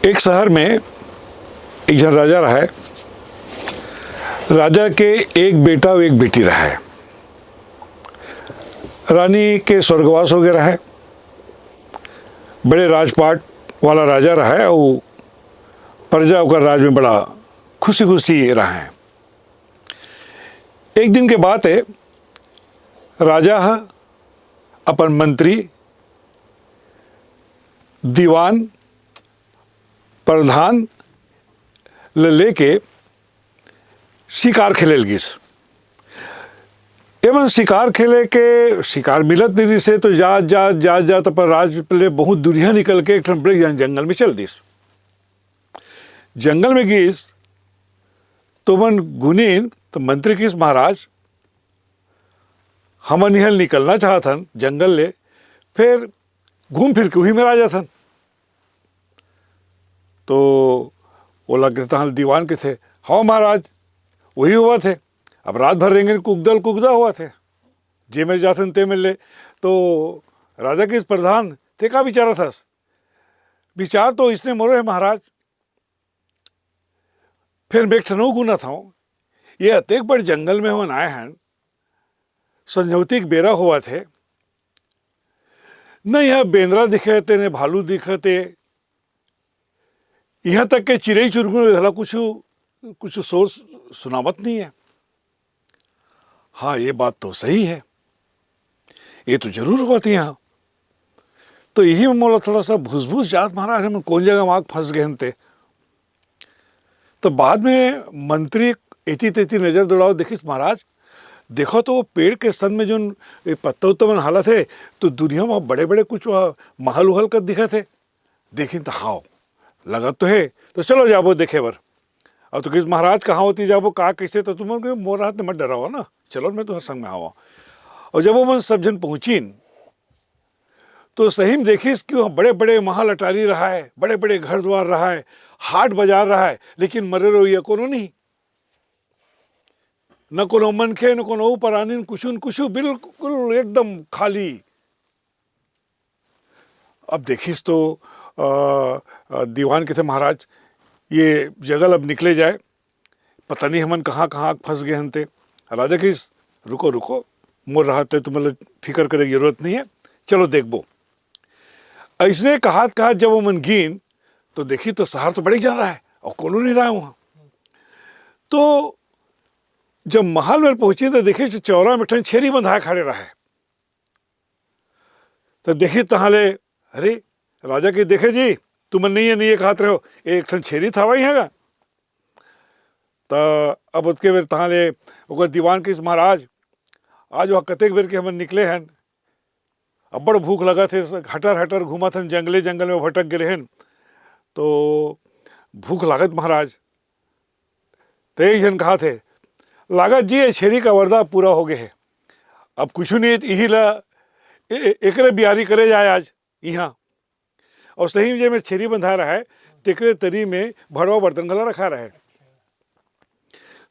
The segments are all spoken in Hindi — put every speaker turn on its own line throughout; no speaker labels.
एक शहर में एक जन राजा रहा है। राजा के एक बेटा और एक बेटी रहा है। रानी के स्वर्गवास वगैरह है। बड़े राजपाट वाला राजा रहा है और प्रजा होकर राज में बड़ा खुशी खुशी रहा है। एक दिन के बात है, राजा अपन मंत्री, दीवान, प्रधान लेके शिकार खेले गिस। एवं शिकार खेले के शिकार मिलत देरी से तो जात पर राज पहले बहुत दूरिया निकल के एक बड़े जंगल में चल दिस। जंगल में गिस तो मन गुनीन तो मंत्री किस महाराज हमन यहाँ निकलना चाहतन जंगल ले, फिर घूम फिर के वही में आ जाथन। तो वो लगे तहाँ दीवान के थे, हाँ महाराज वही हुआ थे। अब रात भर रहेंगे कुकदा हुआ थे, जे में जाथन ते में ले। तो राजा के इस प्रधान थे का विचारा था? विचार तो इसने मोरो है महाराज, फिर मैं ठनो गुना था। ये अतेक बड़े जंगल में हम आए हैं, संझौती के बेरा हुआ थे, न यह बेंद्रा दिखे थे न भालू दिखे थे, यहाँ तक के चिड़ई चुरगुन कुछ शोर सुनावत नहीं है। हाँ ये बात तो सही है, ये तो जरूर हुआ थी यहाँ। तो यही में मोला थोड़ा सा भूस जात महाराज, हम कौन जगह आग फंस गए थे। तो बाद में मंत्री एती तेती नजर दौड़ाओ, देखिस महाराज देखो तो वो पेड़ के सन में जो पत्ता उत्ता मन हालत है, तो दुनिया में बड़े बड़े कुछ महल उहल कर दिखा थे। देखिन तो हाँ लगा तो है, तो चलो जाबो देखे बर। अब तो किस महाराज कहाँ होती जाबो का कैसे, तो तुम मोर हाथ में मत डराओ ना, चलो मैं तुम्हारे संग में आवा। और जब वो मन सब जन पहुंचीन तो सही में देखिस कि वहाँ बड़े बड़े महल अटारी रहा है, बड़े बड़े घर द्वार रहा है, हाट बाजार रहा है, लेकिन मरे रोइया कोनो नहीं, न कोनो मनखे न कोनो परानी कुछ बिल्कुल एकदम खाली। अब देखिस तो दीवान के थे महाराज ये जगल अब निकले जाए, पता नहीं हमन कहाँ कहाँ फंस गए हनते। राजा की रुको मोर रहते तो मतलब फिक्र करे की जरूरत नहीं है, चलो देखबो। ऐसने कहा जब वो मन गिन तो देखी तो शहर तो बड़ी जा रहा है और कोनो नहीं रहा वहाँ। तो जब महल में पहुंची तो देखे चौरा में छेरी बंधा खड़े रहा है। तो देखी तहाले, अरे राजा की देखे जी तुम नहीं है कहते रहो, एक ठन छेरी था वही है। तो अब उसके बेर तहाले ओकर दीवान के महाराज आज वहाँ कतेक बेर के हमन निकले हैं, अब बड़ भूख लगा थे, हटर घूमा थे जंगल में भटक गए हैं, तो भूख लागत महाराज। तो एक जन कहा थे लागत जी छेरी का वरदा पूरा हो गए है, अब कुछ नहीं यही ला एक बिहारी करे जाए आज यहाँ। और सही में मेरे छेरी बंधा रहा है, तेकरे तरी में भड़वा बर्तन गला रखा रहा है।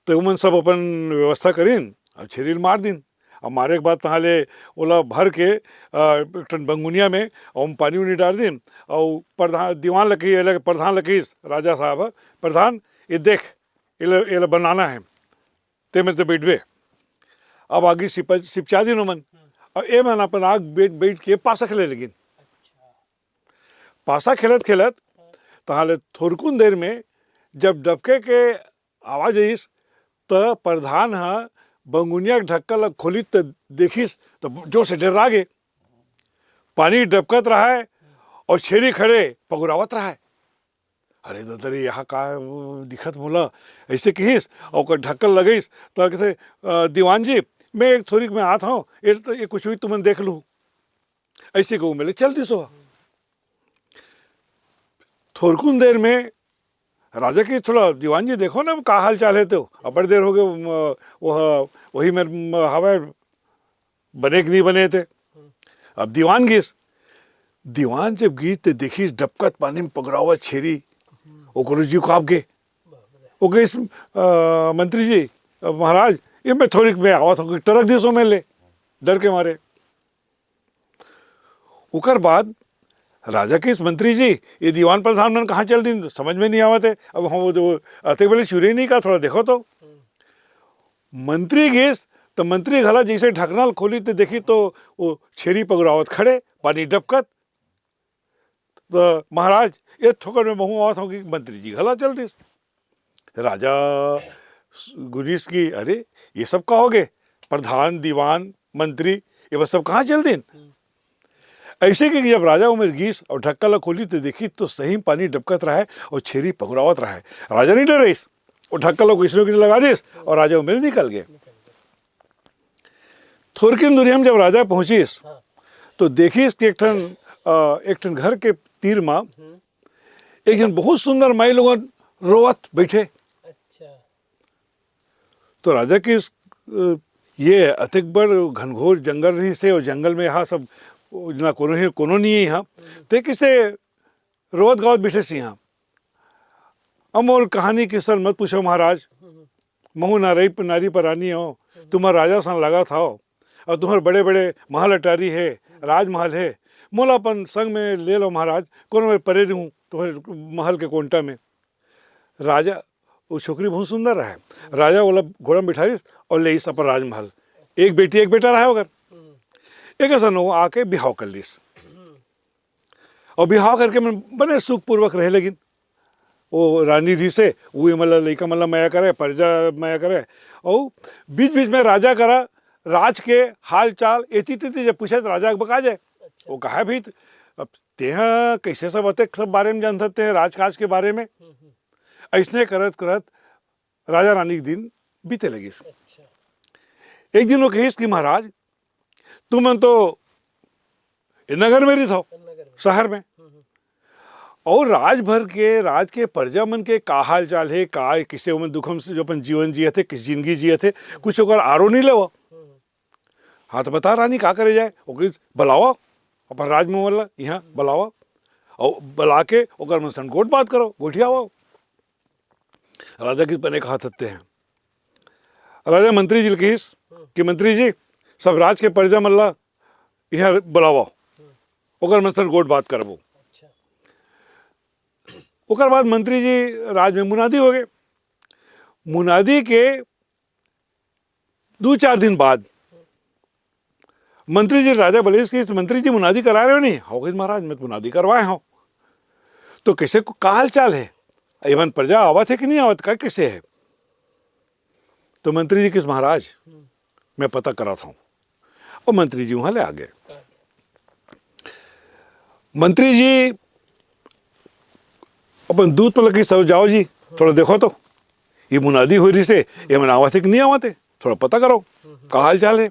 तो उमन सब अपन व्यवस्था करीन, अब छेरी मार दिन। अब मारे के बाद तहाले ओला भर के बंगुनिया में और पानी उनी डाल दिन। और प्रधान दीवान लकी प्रधान लकीस राजा साहब, प्रधान ये देख ये बनाना है, ते में तो बैठबे। अब आगे सिपचा दिन उमन, और ए मन अपन आग बैठ के पासा खेले लगिन। पासा खेलत तहाले थोरकुन देर में जब डबके के आवाज आईस तो प्रधान बंगुनिया के ढक्कन खोली तो देखिस तो जोर से डर गे। पानी डबकत रहा है और छेरी खड़े पगुरावत रहा है। अरे ददरी यहाँ का दिखत मोला, ऐसे कहिस और ढक्कन लगईस तो कहते दीवान जी मैं एक थोड़ी में आता हूँ, ये कुछ भी तुमने देख लूँ, ऐसे कहूँ मेले चल दिसो। थोरकुन देर में राजा की थोड़ा दीवान जी देखो ना का हाल चाल है, तो अब बड़ी देर हो गए वही में हवा बने कि नहीं बने थे। अब दीवान जब गीस तो देखी डबकत पानी में पगरावा छेरी, ओकरो जी काँप गे। वो गई मंत्री जी महाराज ये मैं थोड़ी में आवा था, टरक दिसो में ले डर के मारे। उकर बाद राजा के इस मंत्री जी ये दीवान प्रधान मन कहाँ चल दी समझ में नहीं आवत है। अब हम वो आते बोले चुरे नहीं का थोड़ा देखो तो मंत्री गेस तो मंत्री घला जैसे ढकनल खोली तो देखी तो वो छेरी पगड़ावत खड़े पानी डबकत। तो महाराज ये ठोकर में महू आवत होगी मंत्री जी घला चल दी। राजा गुनीस की अरे ये सब कहोगे प्रधान दीवान मंत्री ये बस सब कहाँ चल दिन। ऐसे कि जब राजा उमर गीस और ढक्कन खोली तो देखी तो सही पानी डबकत रहा है और छेरी पकड़ावत रहा है। राजा नहीं डरे और ढक्कन को इसरो लगा दिस और राजा उमर निकल गए। थोड़किन दूरी हम जब राजा पहुंचीस तो देखीस कि एक ठन घर के तीर में एक जन बहुत सुंदर माई लोगन रोवत बैठे।
अच्छा।
तो राजा की ये अतिक बड़ घनघोर जंगल रही से और जंगल में यहाँ सब ना कोनो नहीं है यहाँ ते किसे रोवत गावत बैठे सी यहाँ। अमोर कहानी किसन मत पूछो महाराज महू नारी परानी हो तुम्हारा राजा सन लगा था और तुम्हारे बड़े बड़े महल अटारी है राजमहल है मोला अपन संग में ले लो महाराज कोनो मैं परे रहूँ तुम्हारे महल के कोंटा में। राजा वो छोकरी बहुत सुंदर रहा है। राजा बोला घोड़ा में बिठा और ले इस अपन राजमहल एक बेटी एक बेटा रहा होगा। एक ऐसा नो आके बिहाव कर लीस और बिहाव करके मैं बने सुखपूर्वक रहे। लेकिन वो रानी जी से वो मतलब लड़का मतलब माया करे प्रजा माया करे और बीच बीच में राजा करा राज के हाल चाल एती तेती जब पूछे तो राजा बका जाए। वो कहा भाई अब तेहा कैसे सब होते सब बारे में जान सकते हैं राजकाज के बारे में। ऐसने करत करत राजा रानी के दिन बीते लगी। एक दिन वो कहिस कि महाराज तुम तो नगर में रही थो शहर में और राज भर के राज के प्रजा मन के का हाल चाल है का किसे उमन दुखम से जो अपन जीवन जिये थे किस जिंदगी जिये थे कुछ ओकर आरो नहीं लेवा। हाँ तो बता रानी का करे जाए ओके बुलावा अपन राज में वाला यहाँ बुलावा और बुला के ओकर मन सन गोट बात करो गोठियावा। राजा की पने कहा थते हैं राजा मंत्री जी कहिस कि मंत्री जी सब राज के प्रजा मल्ला यहाँ बुलावा ओकर मन सन गोट बात करबो। ओकर बाद मंत्री जी राज में मुनादी हो गए। मुनादी के 2-4 दिन बाद मंत्री जी राजा बोले कि मंत्री जी मुनादी करा रहे हो नहीं हो गई महाराज मैं तो मुनादी करवाए हो तो कैसे का हाल चाल है एवं प्रजा आवत है कि नहीं आवत का कैसे है। तो मंत्री जी किस महाराज मैं पता करा था और मंत्री जी वहां ले आ गए। मंत्री जी अपन दूध पर लगी सब जाओ जी थोड़ा देखो तो ये मुनादी हो रही से ये मन आवत है कि नहीं आवत है थोड़ा पता करो का हाल चाल है।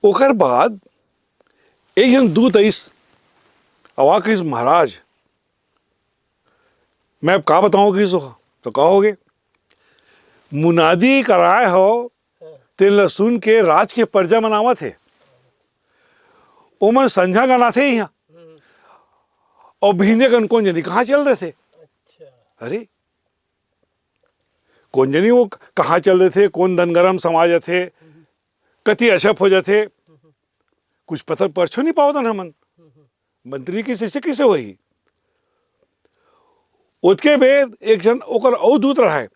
ओकर बाद एक जन दूत आइस अवा किस महाराज मैं अब का बताऊं किस तो कहोगे मुनादी कराए हो तेल सुन के राज के प्रजा मनावा थे ओमन संझा गाना थे यहाँ और भींजे कन कौन जनी कहाँ चल रहे थे। अरे कौन जनी वो कहाँ चल रहे थे कौन दनगरम समाज थे कति अशप हो जाते कुछ पत्थर परछो नहीं पावता ना मन मंत्री की से किसे हुई। उसके बेर एक जन ओकर औ दूत रहा है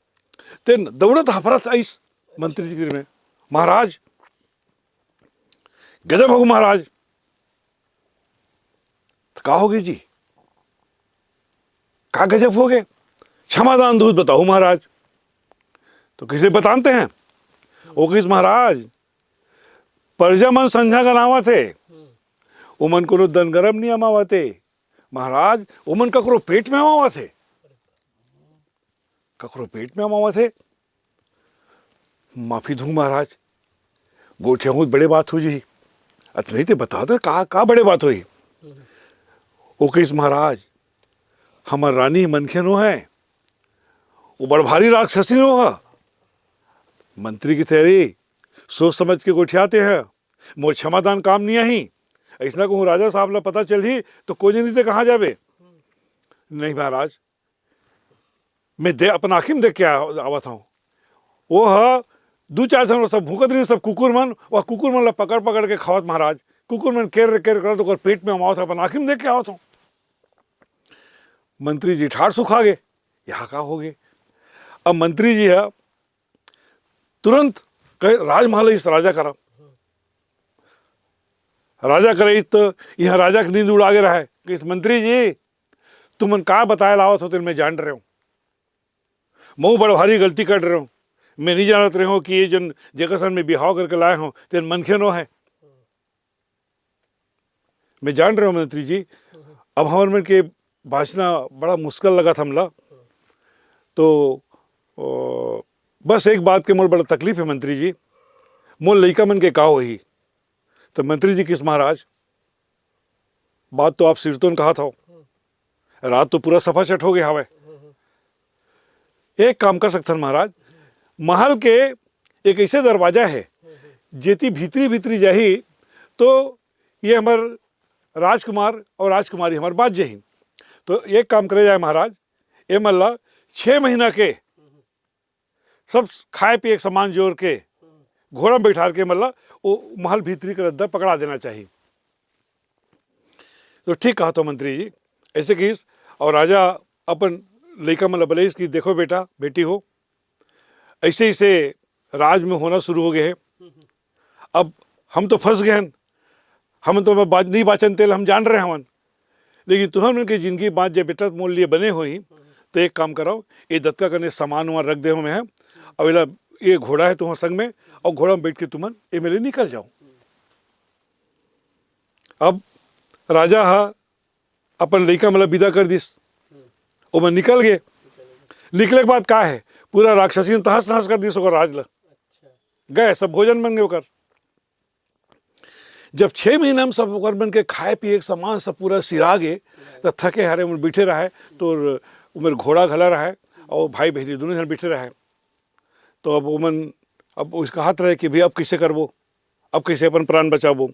ते दौड़त हफरत आइस मंत्री जी में महाराज गजब हो महाराज तो का होगी जी का गजब हो गए क्षमादान दूत बताओ महाराज। तो किसे बताते हैं वो किस महाराज प्रजा मन संझा का नावा थे उमन को दनगरम नहीं अमावा थे महाराज उमन ककरो पेट में अमावा थे ककरो पेट में अमावा थे। माफी दूं महाराज गोठिया बहुत बड़े बात हो जी नहीं तो बता दो का बड़े बात हुई। वो किस महाराज हमार रानी मनखे नो है वो बड़ भारी राक्षसी नो है मंत्री की तैयारी सोच समझ के गोठियाते हैं मोर क्षमादान काम नहीं आई ऐसा कहूँ राजा साहब ला पता चल ही तो कोई नहीं थे कहाँ जाबे। नहीं महाराज मैं दे अपन आँखी में देख के आवत हूँ वो 2-4 दिन सब भूकत रही सब कुकुर मन ला पकड़ पकड़ के खावत महाराज कुकुर मन केर केर करा तो पेट में अमावत अपन आँखी में देख के आवत हूँ। मंत्री जी ठाड़ सुखा गए, यहाँ का हो गए। अब मंत्री जी है तुरंत राजमहल इस राजा करा, राजा करे तो यहाँ राजा की नींद उड़ा के रहा है कि इस मंत्री जी तुम का बताया लावत हो, मैं जान रहे हो मऊ बड़ भारी गलती कर रहे हो, मैं नहीं जानत रहे हो कि ये जन जगह सन में बिहाव करके लाए हो तेन मनखे नो है, मैं जान रहे हो मंत्री जी। अब हमारे मन के बाँचना बड़ा मुश्किल लगा था हमला, तो बस एक बात के मोर बड़ा तकलीफ है मंत्री जी, मोर लइका मन के का होही। तो मंत्री जी किस महाराज, बात तो आप सिरतोन कहा था, रात तो पूरा सफा चट हो गया हवे। एक काम कर सकते महाराज, महल के एक ऐसे दरवाजा है जेती भीतरी भीतरी जाही तो ये हमार राजकुमार और राजकुमारी हमार बात जही। तो एक काम करे जाए महाराज, ये मल्ला 6 महीना के सब खाए पिए सामान जोड़ के घोड़ा में बैठा के मल्ला वो महल भीतरी का रद्दा पकड़ा देना चाहिए। तो ठीक कहा तो मंत्री जी, ऐसे किस। और राजा अपन लड़का मतलब बोले कि देखो बेटा बेटी हो, ऐसे ऐसे राज में होना शुरू हो गए हैं, अब हम तो फंस गए हैं, हम तो मैं बात नहीं बाचन तेल हम जान रहे हैं हमन, लेकिन तुम उनकी जिंदगी बात जब बेटा मोल लिए बने हुई तो एक काम कराओ, ये दत्ता करने सामान वहाँ रख दे हमें है, अब ये घोड़ा है तुम्हारे संग में और घोड़ा में बैठ के तुमन ये मेरे निकल जाओ। अब राजा हा अपन लड़का मतलब विदा कर दिस, वो मैं निकल गए। निकले के बाद का है पूरा राक्षसी तहस नहस कर दिस राज ला, गए सब भोजन बन गए। जब 6 महीना में सब ओकर बन के खाए पिए सामान सब पूरा सिरा गए तो थके हारे में बैठे रहा है, तो उमर घोड़ा घला रहा है और भाई बहनी दोनों जन बैठे रहे। तो अब उमन अब उसका हाथ रहे कि भाई अब कैसे करबो, अब कैसे अपन प्राण बचाबो।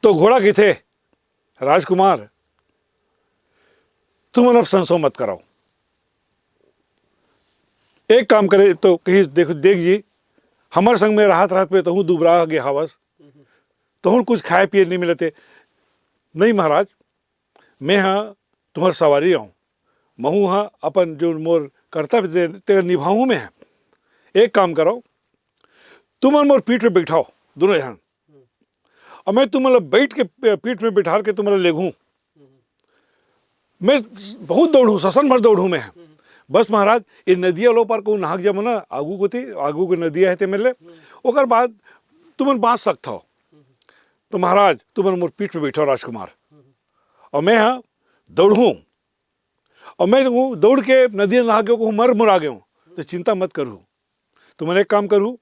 तो घोड़ा की थे राजकुमार तुम अब संशय मत कराओ, एक काम करे तो कहीं देखो देख जी हमारे संग में राहत राहत पे तो दुबरा गए हवस, तो कुछ खाए पिए नहीं मिलते। नहीं महाराज, मैं हाँ तुम्हार सवारी आऊँ, महू हाँ अपन जो मोर कर्तव्य ते निभाऊँ में है। एक काम करो, तुम मोर पीठ पे बैठाओ दोनों जन, और मैं तुम बैठ के पीठ में बैठा के तुम्हारा लेगूँ। मैं बहुत दौड़ूँ, ससन भर दौड़ूँ मैं। बस महाराज ये नदिया लो पर को नाहक जब ना आगू को थी, आगू को नदिया है ते मेरे, ओकर बाद तुम बाँच सकता हो। तो महाराज तुम मोर पीठ पे बैठो राजकुमार, और मैं हाँ दौड़ूँ, और मैं दौड़ के नदी नहा के मर मुरा गया हूँ, तो चिंता मत करूँ। तो मैंने एक काम करूँ,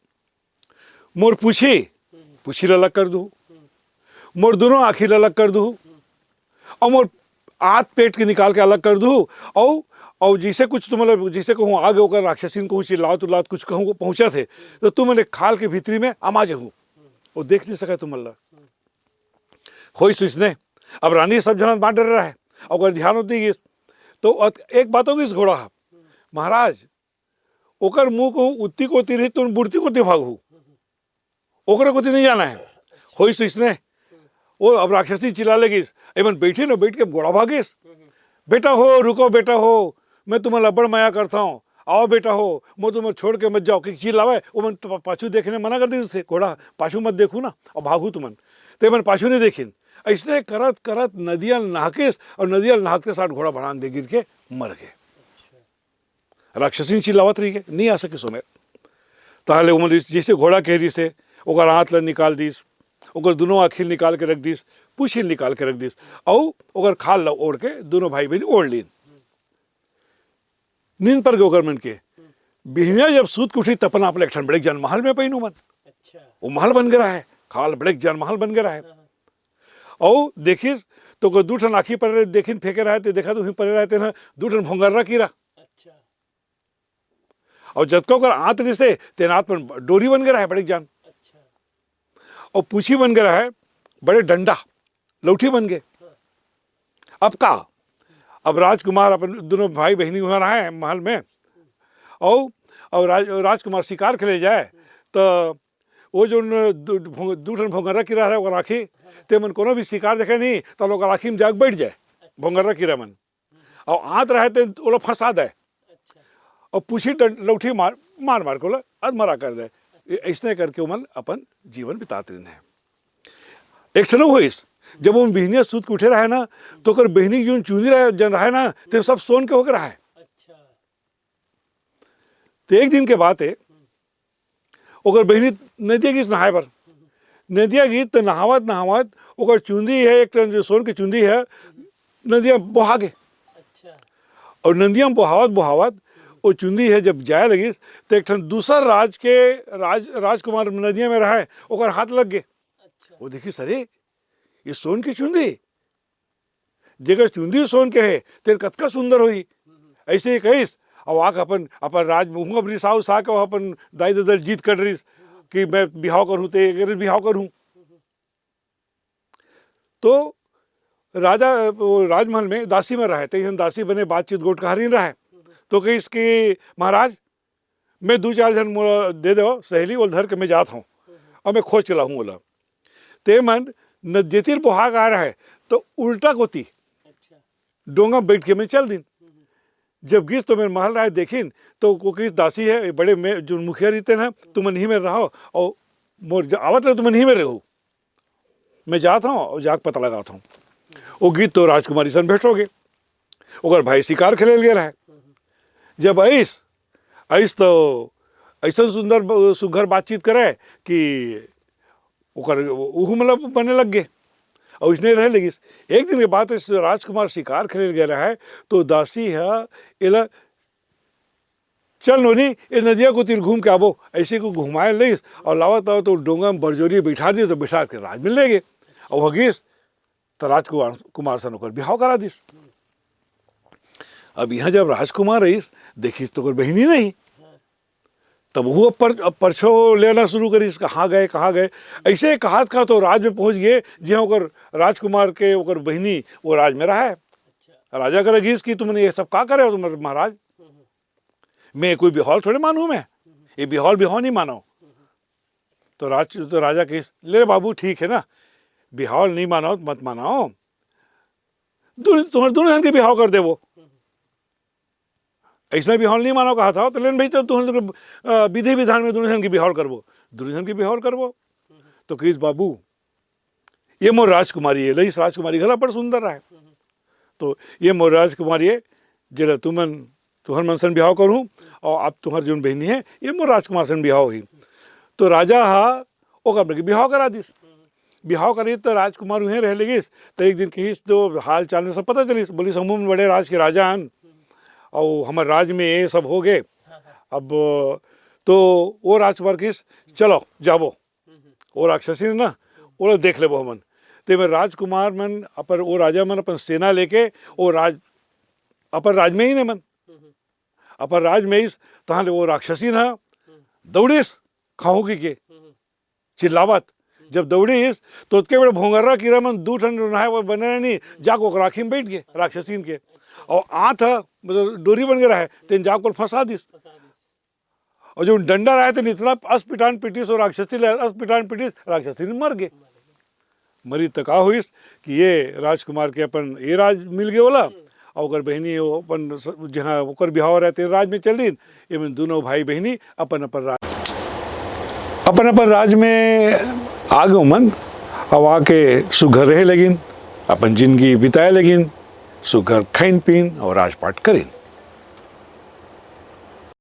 मोर पूछी अलग कर दूँ, मोर दोनों आखिर अलग कर दूँ, और मोर आत पेट के निकाल के अलग कर दूँ, और जैसे कुछ तुम मतलब जैसे कहूँ आगे होकर राक्षसीन कहूँ चिल्लाओ तो लात कुछ कहूँ पहुँचा थे तो तुम मैंने खाल के भीतरी में आमा जाऊँ, वो देख नहीं सका तुम अल्लाह हो इसने। अब रानी सब जन बांट रहा है, अगर ध्यान होती तो एक बात होगी इस घोड़ा महाराज ओकर मुंह को उत्ती को रही तो बुढ़ती को भागू, ओकरे को नहीं जाना है। हो इसने वो अब राक्षसी चिल्ला लेगी, एवं बैठी ना बैठ के घोड़ा भागीस, बेटा हो रुको बेटा हो मैं तुम्हें लबड़ माया करता हूँ, आओ बेटा हो मैं तुम्हें छोड़ के मत जाओ, कि चिल्लावे वो मन तो पाछू देखने मना कर दी उससे, घोड़ा पाछू मत देखू ना और भागू तुमन, तो मन पाछू नहीं देखिन। ऐसे करत करत नदिया नहाकेस और नदिया नहाकते साथ घोड़ा भड़ान दे गिर के मर गए। राक्षसी चिल्लावत रही है नहीं आ सके सुने, ताहले उमर जैसे घोड़ा कह से ओकर हाथ ला निकाल दीस, ओकर दोनों आखिर निकाल के रख दीस, पूछिल निकाल के रख दीस, और ओकर खाल ला ओढ़ के दोनों भाई बहन ओढ़ लीन। नींद पर गए मन के बिहनिया जब सूत के उठी तपन आप एक बड़े जान महल में पहिनू मन, वो महल बन गया है, खाल बड़े जान महल बन गया है। और देखिस तो कोई 2 ठन आखी पर देखिन फेंके रहे थे, देखा तो पड़े रहते ना 2 ठन भोंगर्रा कीरा, और जतको कर आंत रिसे तेन आंत पर डोरी बन गया है बड़े जान, और पूछी बन गया है बड़े डंडा लौठी बन गए। अब का अब राजकुमार अपन दोनों भाई बहनी वहाँ रहे महल में, और राजकुमार शिकार खेले जाए तो वो जो 2 ठन भोंगर्रा कीरा है वो राखी ते मन कोनो भी शिकार देखे नहीं तो लोग राखी में जाग बैठ जाए भोंगर्रा कीरा मन और आत रहे तो वो लोग फंसा दे और पूछी लौठी मार मार मार को अधमरा कर दे ऐसने करके वो मन अपन जीवन बिताते हैं। एक ठन होइस जब वो बिहनिया सूत के उठे रहे ना तो कर बहनी जो चुनी रहे जन रहे ना तो सब सोन के होकर रहे। तो एक दिन के बाद है ओकर बहनी नदिया गीस नहाए पर नदिया गीत तो नहावत नहावत ओकर चुंदी है एक टन जो सोन की चुंदी है नदिया बहा गे और नदिया बहावत बहावत वो चुंदी है जब जाए लगी तो एक ठन दूसर राजकुमार नदिया में रहे ओकर हाथ लग गए। वो देखी सरे ये सोन की चुंदी जेकर चुंदी सोन के है तेरे कतका सुंदर हुई ऐसे ही कहीस और आके अपन अपन राज मुँह अपनी साउ सा के अपन दाई ददल जीत कर रही कि मैं बिहाव करूँ ते बिहाव करूँ। तो राजा वो राजमहल में दासी में रहे थे दासी बने बातचीत गोट कहानी रहे तो कही इसकी महाराज मैं 2-4 जन दे दो सहेली वो धर के मैं जाता हूँ और मैं खोज चला हूँ बोला ते मन न जेतिर बुहाग आ रहा है तो उल्टा कोती डोंगा बैठ के मैं चल दिन जब गिस तो मेरे महल राय देखिन तो को किस दासी है बड़े में जो मुखिया रहते ना तुम नहीं में रहो और मोर आवत रहे तुम नहीं में रहो मैं जाता हूँ और जाग पता लगाता हूँ। वो गीत तो राजकुमारी सन बैठोगे ओकर भाई शिकार खेले गया है जब ऐस तो ऐसा सुंदर सुघर बातचीत करे कि ओकर उहू मतलब बने लग गए और इसने रह लगी। एक दिन के बाद इस राजकुमार शिकार खेले गया है तो दासी है इला चल नोनी ये नदिया को तीर घूम के आबो ऐसे को घुमाए ले और लावत आओ तो डोंगा में बरजोरी बैठा दिए तो बैठा के राज में ले गए और वगीस तो राजकुमार सन होकर बिहाव करा दिस। अब यहाँ जब राजकुमार रहीस देखिस तो कोई बहनी नहीं तब वो परछो लेना शुरू करी कहाँ गए ऐसे कहा था तो राज में पहुंच गए जहाँ ओकर राजकुमार के ओकर बहनी वो राज में रहा है। राजा कर गीस कि तुमने ये सब का करे हो तुम महाराज मैं कोई बिहौल थोड़े मानूं मैं ये बिहौल नहीं मानो। तो राजा किस ले बाबू ठीक है ना बिहौल नहीं मानो मत मानो तुम्हारे दोनों जन के बिहाव कर दे वो ऐसा बिहार नहीं मानो कहा था तो लेन भाई तो तुम विधि विधान में दुनिया की बिहार करबो तो किस बाबू ये मोर राजकुमारी है इस राजकुमारी गला पर सुंदर रहा है तो ये मोर राजकुमारी है जरा तुहर मन सन बिहाव करूँ और अब तुम्हार जो बहनी है ये मोर राजकुमार सन बिहाव हुई। तो राजा ओकर बिहाव करा दिस बिहाव करी तो राजकुमार वहीं रह लगिस तो एक दिन कहीस तो हाल चाल में सब पता चलिस बोली समूह में बड़े राज के राजा हन और हमारे राज्य में ये सब हो गए। अब तो वो राजकुमार किस चलो जाबो वो राक्षसी ना वो देख ले हमन ते में राजकुमार मन अपन वो राजा मन अपन सेना लेके वो अपन राज में ही ने मन अपन राज में ही तहाँ वो राक्षसी ना दौड़ीस खाओगी के चिल्लावत जब दौड़ीस तो उसके बड़े भोंगर्रा कीरा मन 2 ठन नहाए वो बने नहीं जाको राखी में बैठ गए राक्षसीन के और आँथ मतलब डोरी बन गया है तेन जाकर फंसा दिस और जो डंडा रहा तो इतना अस्पिटान पिटिस और राक्षसी अस्पिटान पिटिस राक्षसी मर गए। मरी तो का हुई कि ये राजकुमार के अपन ये राज मिल गए बोला और बहनी अपन जहाँ ओकर बिहाव रहते राज में चल दिन ये दोनों भाई बहनी अपन अपन राज में आ गए मन अब आके सुघर रहे लगिन अपन जिंदगी बिताए लगिन सुघर खाइन पीन और राजपाट करें।